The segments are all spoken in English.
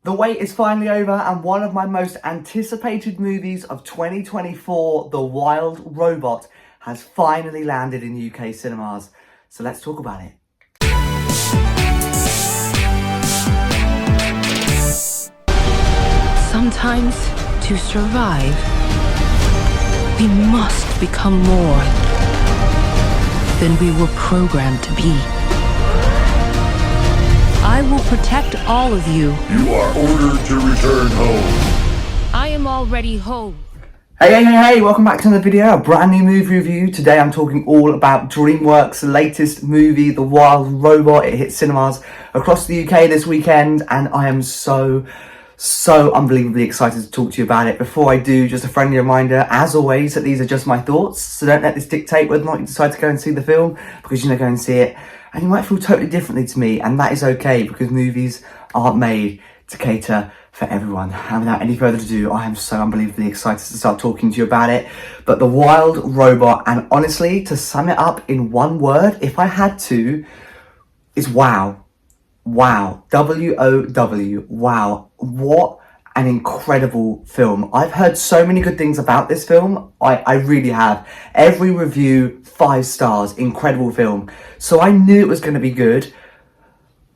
The wait is finally over, and one of my most anticipated movies of 2024, The Wild Robot, has finally landed in UK cinemas. So let's talk about it. Sometimes, to survive, we must become more than we were programmed to be. I will protect all of you. You are ordered to return home. I am already home. Hey, welcome back to another video, a brand new movie review. Today I'm talking all about Dreamworks' latest movie, The Wild Robot. It hit cinemas across the UK this weekend, and I am so unbelievably excited to talk to you about it. Before I do, just a friendly reminder, as always, that these are just my thoughts, so don't let this dictate whether or not you decide to go and see the film, because go and see it, and you might feel totally differently to me, and that is okay, because movies aren't made to cater for everyone. And without any further ado, I am so unbelievably excited to start talking to you about it. But The Wild Robot, and honestly, to sum it up in one word, if I had to, is wow. Wow. W-O-W. Wow. What an incredible film. I've heard so many good things about this film. I really have. Every review, 5 stars. Incredible film. So I knew it was going to be good.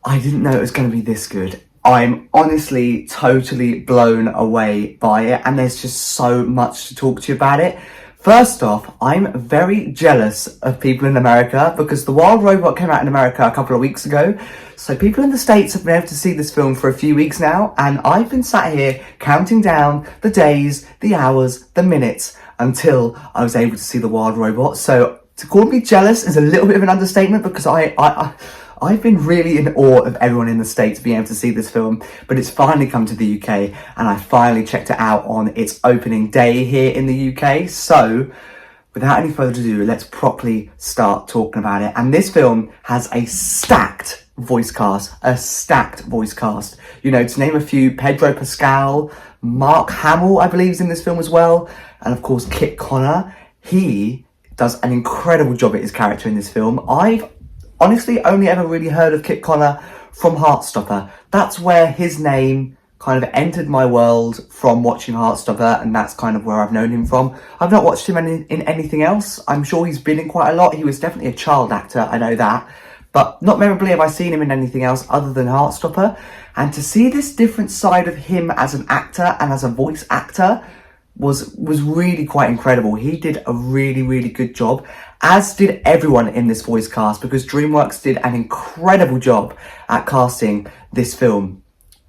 I didn't know it was going to be this good. I'm honestly totally blown away by it, and there's just so much to talk to you about it. First off, I'm very jealous of people in America, because The Wild Robot came out in America a couple of weeks ago. So people in the States have been able to see this film for a few weeks now, and I've been sat here counting down the days, the hours, the minutes until I was able to see The Wild Robot. So to call me jealous is a little bit of an understatement, because I've been really in awe of everyone in the States being able to see this film, but it's finally come to the UK, and I finally checked it out on its opening day here in the UK. So, without any further ado, let's properly start talking about it. And this film has a stacked voice cast, You know, to name a few, Pedro Pascal, Mark Hamill, I believe, is in this film as well, and of course, Kit Connor. He does an incredible job at his character in this film. I've honestly only ever really heard of Kit Connor from Heartstopper. That's where his name kind of entered my world, from watching Heartstopper, and that's kind of where I've known him from. I've not watched him in anything else. I'm sure he's been in quite a lot. He was definitely a child actor, I know that. But not memorably have I seen him in anything else other than Heartstopper. And to see this different side of him as an actor and as a voice actor was really quite incredible. He did a really good job, as did everyone in this voice cast, because Dreamworks did an incredible job at casting this film,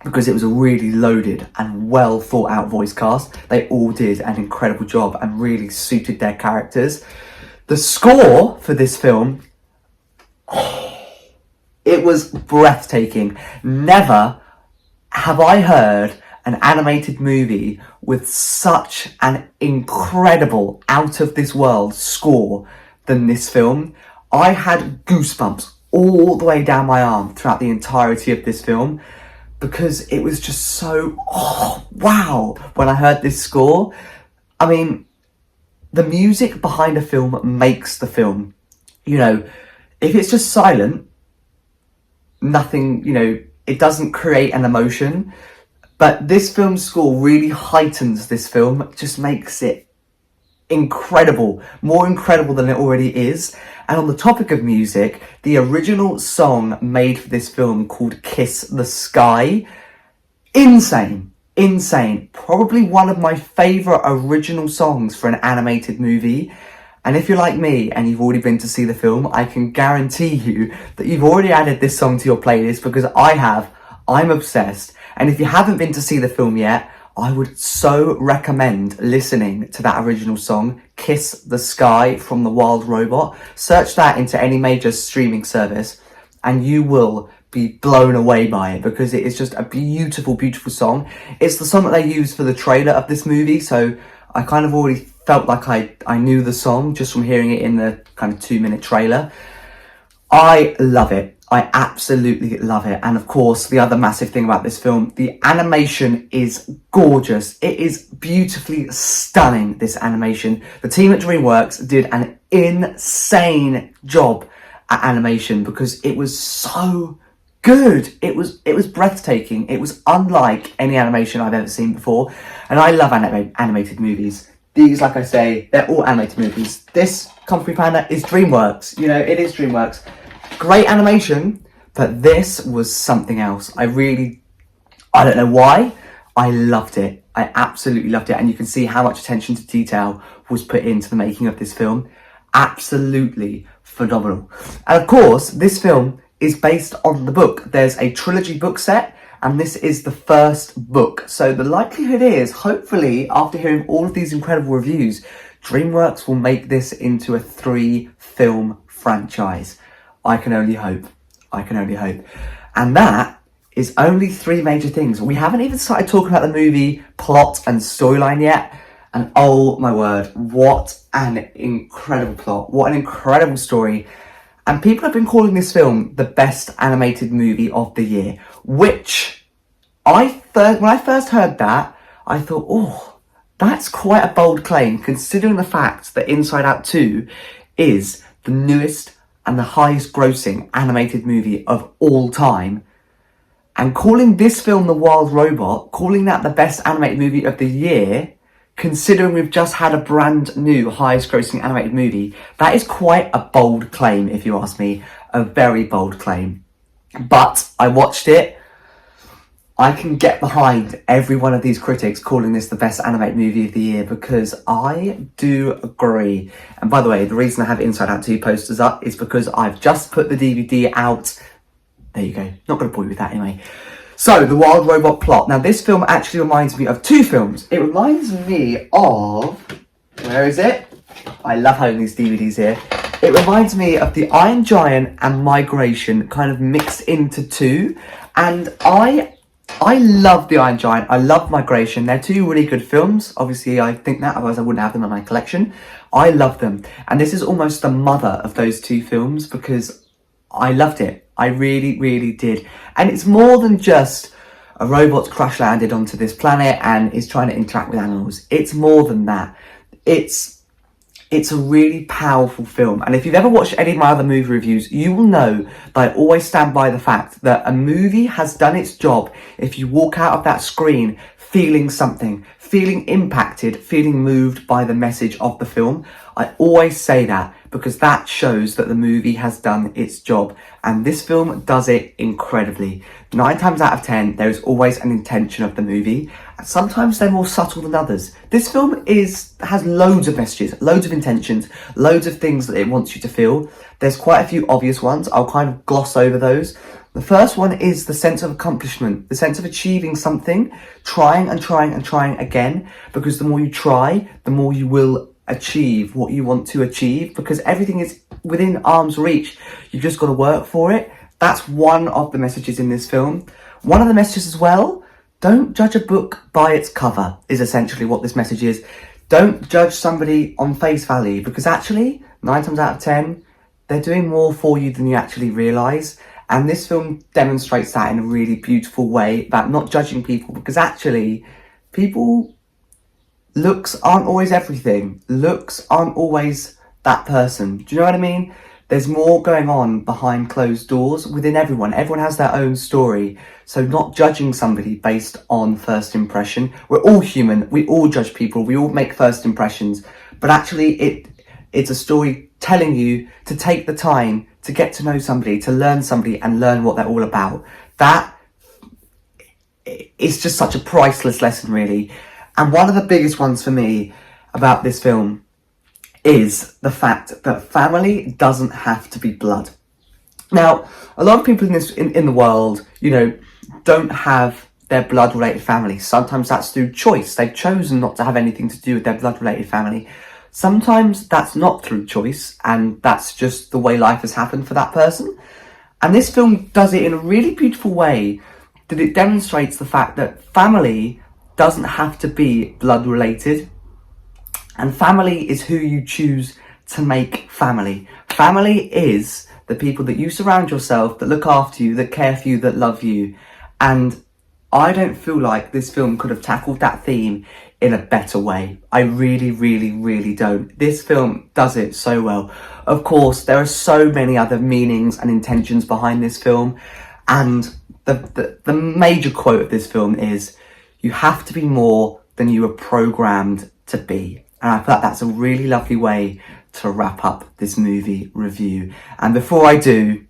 because it was a really loaded and well thought out voice cast. They all did an incredible job and really suited their characters. The score for this film, it was breathtaking. Never have I heard an animated movie with such an incredible, out of this world score than this film. I had goosebumps all the way down my arm throughout the entirety of this film, because it was just so, wow, when I heard this score. I mean, the music behind a film makes the film. You know, if it's just silent, nothing, you know, it doesn't create an emotion. But this film's score really heightens this film. It just makes it incredible, more incredible than it already is. And on the topic of music, the original song made for this film, called Kiss the Sky, insane. Probably one of my favourite original songs for an animated movie. And if you're like me and you've already been to see the film, I can guarantee you that you've already added this song to your playlist, because I have. I'm obsessed. And if you haven't been to see the film yet, I would so recommend listening to that original song, Kiss the Sky from The Wild Robot. Search that into any major streaming service and you will be blown away by it, because it is just a beautiful song. It's the song that they used for the trailer of this movie, so I kind of already felt like I knew the song just from hearing it in the kind of 2-minute trailer. I love it. I absolutely love it. And of course, the other massive thing about this film, the animation is gorgeous. It is beautifully stunning, this animation. The team at Dreamworks did an insane job at animation, because it was so good. It was breathtaking. It was unlike any animation I've ever seen before. And I love animated movies. These, like I say, they're all animated movies. This Kung Fu Panda is Dreamworks. You know, it is Dreamworks. Great animation, but this was something else. I don't know why. I loved it. I absolutely loved it. And you can see how much attention to detail was put into the making of this film. Absolutely phenomenal. And of course, this film is based on the book. There's a trilogy book set, and this is the first book. So the likelihood is, hopefully, after hearing all of these incredible reviews, DreamWorks will make this into a 3-film franchise. I can only hope. I can only hope. And that is only 3 major things. We haven't even started talking about the movie plot and storyline yet. And oh my word, what an incredible plot. What an incredible story. And people have been calling this film the best animated movie of the year, which when I first heard that, I thought, oh, that's quite a bold claim, considering the fact that Inside Out 2 is the newest and the highest grossing animated movie of all time. And calling this film The Wild Robot, calling that the best animated movie of the year, considering we've just had a brand new highest grossing animated movie, that is quite a bold claim, if you ask me. A very bold claim. But I watched it. I can get behind every one of these critics calling this the best animated movie of the year, because I do agree. And by the way, the reason I have Inside Out 2 posters up is because I've just put the DVD out. There you go. Not going to bore you with that anyway. So, The Wild Robot plot. Now, this film actually reminds me of 2 films. It reminds me of... Where is it? I love having these DVDs here. It reminds me of The Iron Giant and Migration kind of mixed into 2. And I love The Iron Giant. I love Migration. They're 2 really good films. Obviously, I think that, otherwise I wouldn't have them in my collection. I love them. And this is almost the mother of those 2 films, because I loved it. I really, really did. And it's more than just a robot's crash landed onto this planet and is trying to interact with animals. It's more than that. It's a really powerful film. And if you've ever watched any of my other movie reviews, you will know that I always stand by the fact that a movie has done its job if you walk out of that screen feeling something, feeling impacted, feeling moved by the message of the film. I always say that because that shows that the movie has done its job. And this film does it incredibly. 9 times out of 10, there is always an intention of the movie. And sometimes they're more subtle than others. This film has loads of messages, loads of intentions, loads of things that it wants you to feel. There's quite a few obvious ones. I'll kind of gloss over those. The first one is the sense of accomplishment, the sense of achieving something, trying and trying and trying again, because the more you try, the more you will achieve what you want to achieve, because everything is within arm's reach. You've just got to work for it. That's one of the messages in this film. One of the messages as well, don't judge a book by its cover, is essentially what this message is. Don't judge somebody on face value, because actually, 9 times out of 10, they're doing more for you than you actually realise. And this film demonstrates that in a really beautiful way, about not judging people, because actually, looks aren't always everything. Looks aren't always that person. Do you know what I mean? There's more going on behind closed doors within everyone. Everyone has their own story. So not judging somebody based on first impression. We're all human. We all judge people. We all make first impressions. But actually, it's a story telling you to take the time to get to know somebody, to learn somebody and learn what they're all about. That is just such a priceless lesson, really. And one of the biggest ones for me about this film is the fact that family doesn't have to be blood. Now, a lot of people in the world, don't have their blood-related family. Sometimes that's through choice. They've chosen not to have anything to do with their blood-related family. Sometimes that's not through choice, and that's just the way life has happened for that person. And this film does it in a really beautiful way, that it demonstrates the fact that family doesn't have to be blood-related. And family is who you choose to make family. Family is the people that you surround yourself, that look after you, that care for you, that love you. And I don't feel like this film could have tackled that theme in a better way. I really, really, really don't. This film does it so well. Of course, there are so many other meanings and intentions behind this film. And the major quote of this film is, "You have to be more than you were programmed to be." And I thought that's a really lovely way to wrap up this movie review. And before I do,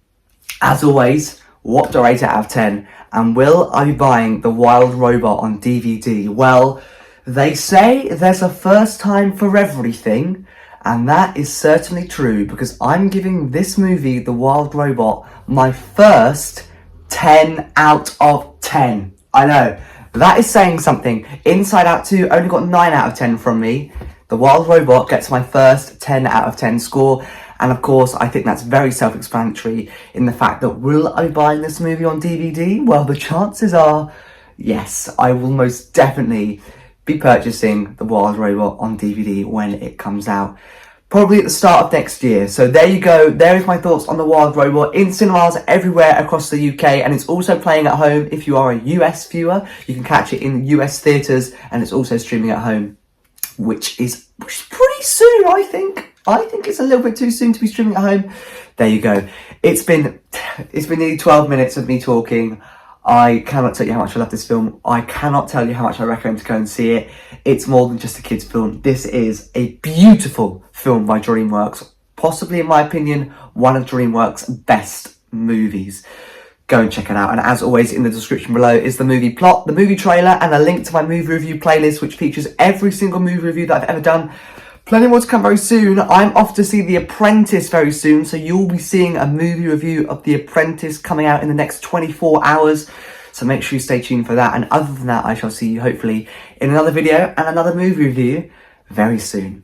as always, what do I rate it out of 10? And will I be buying The Wild Robot on DVD? Well, they say there's a first time for everything, and that is certainly true, because I'm giving this movie, The Wild Robot, my first 10 out of 10. I know, that is saying something. Inside Out 2 only got 9 out of 10 from me. The Wild Robot gets my first 10 out of 10 score. And of course, I think that's very self-explanatory in the fact that will I be buying this movie on DVD? Well, the chances are, yes, I will most definitely be purchasing The Wild Robot on DVD when it comes out. Probably at the start of next year. So there you go. There is my thoughts on The Wild Robot in cinemas everywhere across the UK. And it's also playing at home. If you are a US viewer, you can catch it in US theatres, and it's also streaming at home, which is pretty soon, I think. I think it's a little bit too soon to be streaming at home. There you go. It's been nearly 12 minutes of me talking. I cannot tell you how much I love this film. I cannot tell you how much I recommend to go and see it. It's more than just a kids' film. This is a beautiful film by Dreamworks. Possibly, in my opinion, one of Dreamworks' best movies. Go and check it out. And as always, in the description below is the movie plot, the movie trailer, and a link to my movie review playlist, which features every single movie review that I've ever done. Plenty more to come very soon. I'm off to see The Apprentice very soon, so you'll be seeing a movie review of The Apprentice coming out in the next 24 hours. So make sure you stay tuned for that. And other than that, I shall see you hopefully in another video and another movie review very soon.